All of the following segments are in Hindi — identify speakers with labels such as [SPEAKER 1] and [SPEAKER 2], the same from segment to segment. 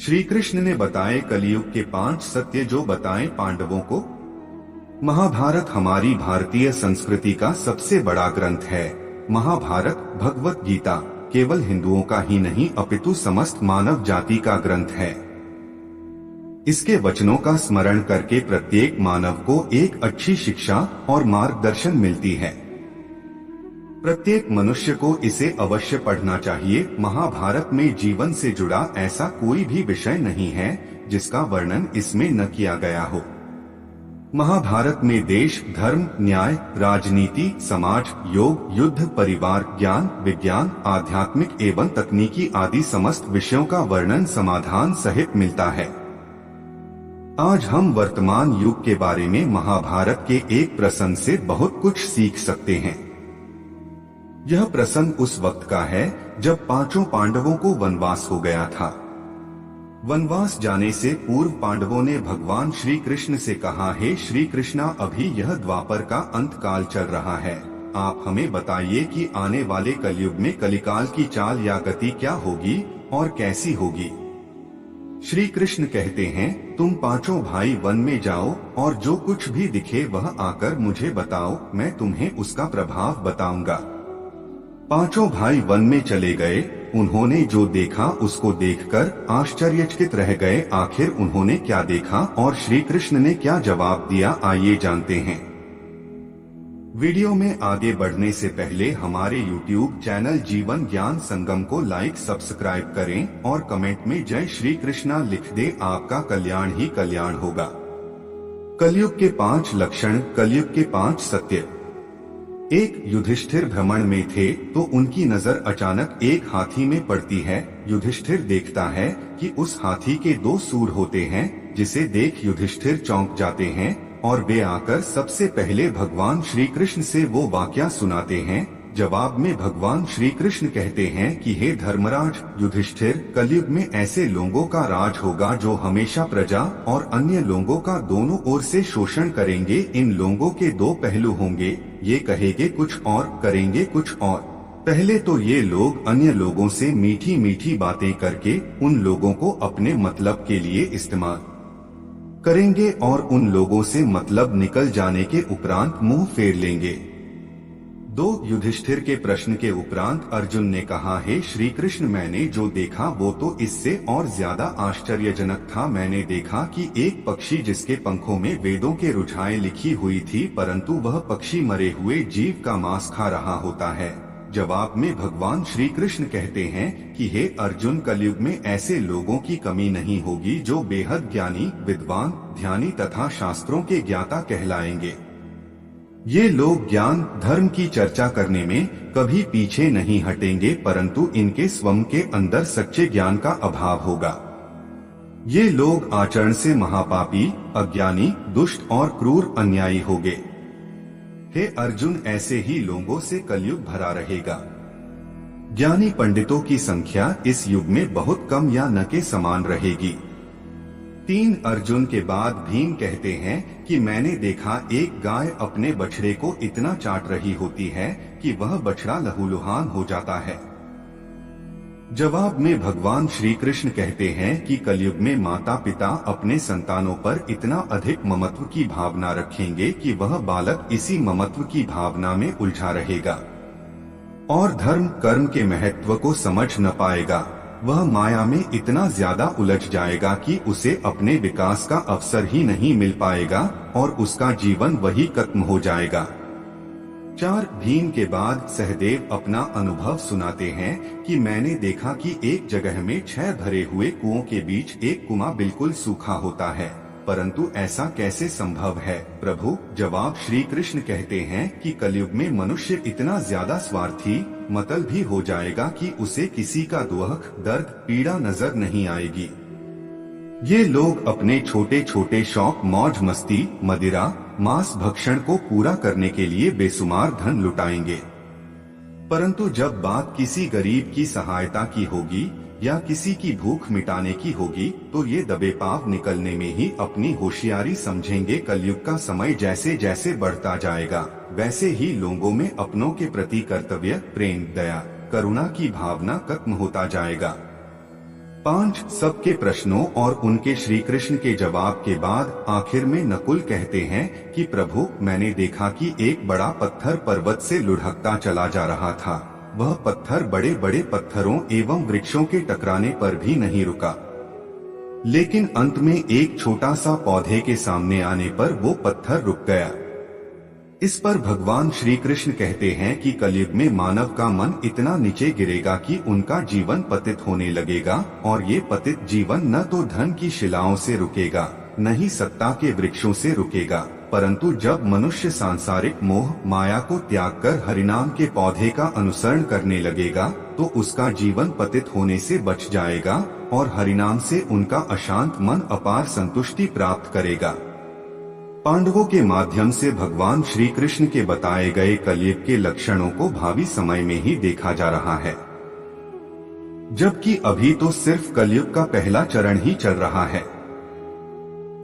[SPEAKER 1] श्री कृष्ण ने बताए कलयुग के 5 सत्य जो बताएं पांडवों को। महाभारत हमारी भारतीय संस्कृति का सबसे बड़ा ग्रंथ है। महाभारत भगवत गीता केवल हिंदुओं का ही नहीं अपितु समस्त मानव जाति का ग्रंथ है। इसके वचनों का स्मरण करके प्रत्येक मानव को एक अच्छी शिक्षा और मार्गदर्शन मिलती है। प्रत्येक मनुष्य को इसे अवश्य पढ़ना चाहिए। महाभारत में जीवन से जुड़ा ऐसा कोई भी विषय नहीं है जिसका वर्णन इसमें न किया गया हो। महाभारत में देश, धर्म, न्याय, राजनीति, समाज, योग, युद्ध, परिवार, ज्ञान, विज्ञान, आध्यात्मिक एवं तकनीकी आदि समस्त विषयों का वर्णन समाधान सहित मिलता है। आज हम वर्तमान युग के बारे में महाभारत के एक प्रसंग से बहुत कुछ सीख सकते हैं। यह प्रसंग उस वक्त का है जब 5 पांडवों को वनवास हो गया था। वनवास जाने से पूर्व पांडवों ने भगवान श्री कृष्ण से कहा, हे श्री कृष्णा, अभी यह द्वापर का अंत काल चल रहा है। आप हमें बताइए कि आने वाले कलयुग में कलिकाल की चाल या गति क्या होगी और कैसी होगी। श्री कृष्ण कहते हैं, तुम 5 भाई वन में जाओ और जो कुछ भी दिखे वह आकर मुझे बताओ, मैं तुम्हें उसका प्रभाव बताऊंगा। 5 भाई वन में चले गए। उन्होंने जो देखा उसको देखकर आश्चर्यचकित रह गए। आखिर उन्होंने क्या देखा और श्री कृष्ण ने क्या जवाब दिया, आइए जानते हैं। वीडियो में आगे बढ़ने से पहले हमारे YouTube चैनल जीवन ज्ञान संगम को लाइक सब्सक्राइब करें और कमेंट में जय श्री कृष्णा लिख दे। आपका कल्याण ही कल्याण होगा। कलयुग के 5 लक्षण, कलयुग के 5 सत्य। एक युधिष्ठिर भ्रमण में थे तो उनकी नजर अचानक एक हाथी में पड़ती है। युधिष्ठिर देखता है कि उस हाथी के 2 सूंड होते हैं, जिसे देख युधिष्ठिर चौंक जाते हैं और वे आकर सबसे पहले भगवान श्री कृष्ण से वो वाकया सुनाते हैं। जवाब में भगवान श्री कृष्ण कहते हैं कि हे धर्मराज युधिष्ठिर, कलयुग में ऐसे लोगों का राज होगा जो हमेशा प्रजा और अन्य लोगों का दोनों ओर से शोषण करेंगे। इन लोगों के 2 पहलू होंगे, ये कहेंगे कुछ और करेंगे कुछ और। पहले तो ये लोग अन्य लोगों से मीठी मीठी बातें करके उन लोगों को अपने मतलब के लिए इस्तेमाल करेंगे और उन लोगों से मतलब निकल जाने के उपरांत मुंह फेर लेंगे। 2 युधिष्ठिर के प्रश्न के उपरांत अर्जुन ने कहा, हे श्री कृष्ण, मैंने जो देखा वो तो इससे और ज्यादा आश्चर्यजनक था। मैंने देखा कि एक पक्षी जिसके पंखों में वेदों के रुझाएं लिखी हुई थी, परंतु वह पक्षी मरे हुए जीव का मांस खा रहा होता है। जवाब में भगवान श्री कृष्ण कहते हैं कि हे अर्जुन, कलयुग में ऐसे लोगों की कमी नहीं होगी जो बेहद ज्ञानी, विद्वान, ध्यानी तथा शास्त्रों के ज्ञाता कहलाएंगे। ये लोग ज्ञान, धर्म की चर्चा करने में कभी पीछे नहीं हटेंगे, परंतु इनके स्वयं के अंदर सच्चे ज्ञान का अभाव होगा। ये लोग आचरण से महापापी, अज्ञानी, दुष्ट और क्रूर अन्यायी होंगे। हे अर्जुन, ऐसे ही लोगों से कलयुग भरा रहेगा। ज्ञानी पंडितों की संख्या इस युग में बहुत कम या न के समान रहेगी। 3 अर्जुन के बाद भीम कहते हैं कि मैंने देखा एक गाय अपने बछड़े को इतना चाट रही होती है कि वह बछड़ा लहूलुहान हो जाता है। जवाब में भगवान श्री कृष्ण कहते हैं कि कलयुग में माता पिता अपने संतानों पर इतना अधिक ममत्व की भावना रखेंगे कि वह बालक इसी ममत्व की भावना में उलझा रहेगा और धर्म कर्म के महत्व को समझ न पाएगा। वह माया में इतना ज्यादा उलझ जाएगा कि उसे अपने विकास का अवसर ही नहीं मिल पाएगा और उसका जीवन वही खत्म हो जाएगा। 4 भीम के बाद सहदेव अपना अनुभव सुनाते हैं कि मैंने देखा कि एक जगह में 6 भरे हुए कुओं के बीच एक कुआं बिल्कुल सूखा होता है, परंतु ऐसा कैसे संभव है प्रभु। जवाब श्री कृष्ण कहते हैं कि कलयुग में मनुष्य इतना ज्यादा स्वार्थी, मतल भी हो जाएगा कि उसे किसी का दुख, दर्द, पीड़ा नजर नहीं आएगी। ये लोग अपने छोटे छोटे शौक, मौज मस्ती, मदिरा, मांस भक्षण को पूरा करने के लिए बेसुमार धन लुटाएंगे, परंतु जब बात किसी गरीब की सहायता की होगी या किसी की भूख मिटाने की होगी तो ये दबे पांव निकलने में ही अपनी होशियारी समझेंगे। कलयुग का समय जैसे जैसे बढ़ता जाएगा वैसे ही लोगों में अपनों के प्रति कर्तव्य, प्रेम, दया, करुणा की भावना खत्म होता जाएगा। 5 सबके प्रश्नों और उनके श्री कृष्ण के जवाब के बाद आखिर में नकुल कहते हैं कि प्रभु, मैंने देखा कि एक बड़ा पत्थर पर्वत से लुढ़कता चला जा रहा था। वह पत्थर बड़े बड़े पत्थरों एवं वृक्षों के टकराने पर भी नहीं रुका, लेकिन अंत में एक छोटा सा पौधे के सामने आने पर वो पत्थर रुक गया। इस पर भगवान श्री कृष्ण कहते हैं कि कलयुग में मानव का मन इतना नीचे गिरेगा कि उनका जीवन पतित होने लगेगा, और ये पतित जीवन न तो धन की शिलाओं से रुकेगा, न ही सत्ता के वृक्षों से रुकेगा, परंतु जब मनुष्य सांसारिक मोह माया को त्याग कर हरिनाम के पौधे का अनुसरण करने लगेगा तो उसका जीवन पतित होने से बच जाएगा और हरिनाम से उनका अशांत मन अपार संतुष्टि प्राप्त करेगा। पांडवों के माध्यम से भगवान श्री कृष्ण के बताए गए कलयुग के लक्षणों को भावी समय में ही देखा जा रहा है, जबकि अभी तो सिर्फ कलयुग का पहला चरण ही चल रहा है।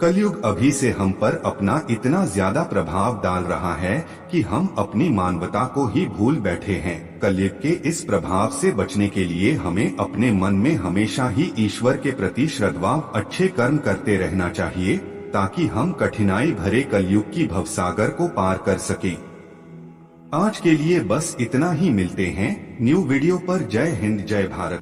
[SPEAKER 1] कलयुग अभी से हम पर अपना इतना ज्यादा प्रभाव डाल रहा है कि हम अपनी मानवता को ही भूल बैठे हैं। कलयुग के इस प्रभाव से बचने के लिए हमें अपने मन में हमेशा ही ईश्वर के प्रति श्रद्धा, अच्छे कर्म करते रहना चाहिए, ताकि हम कठिनाई भरे कलयुग की भवसागर को पार कर सकें। आज के लिए बस इतना ही। मिलते हैं न्यू वीडियो पर। जय हिंद, जय भारत।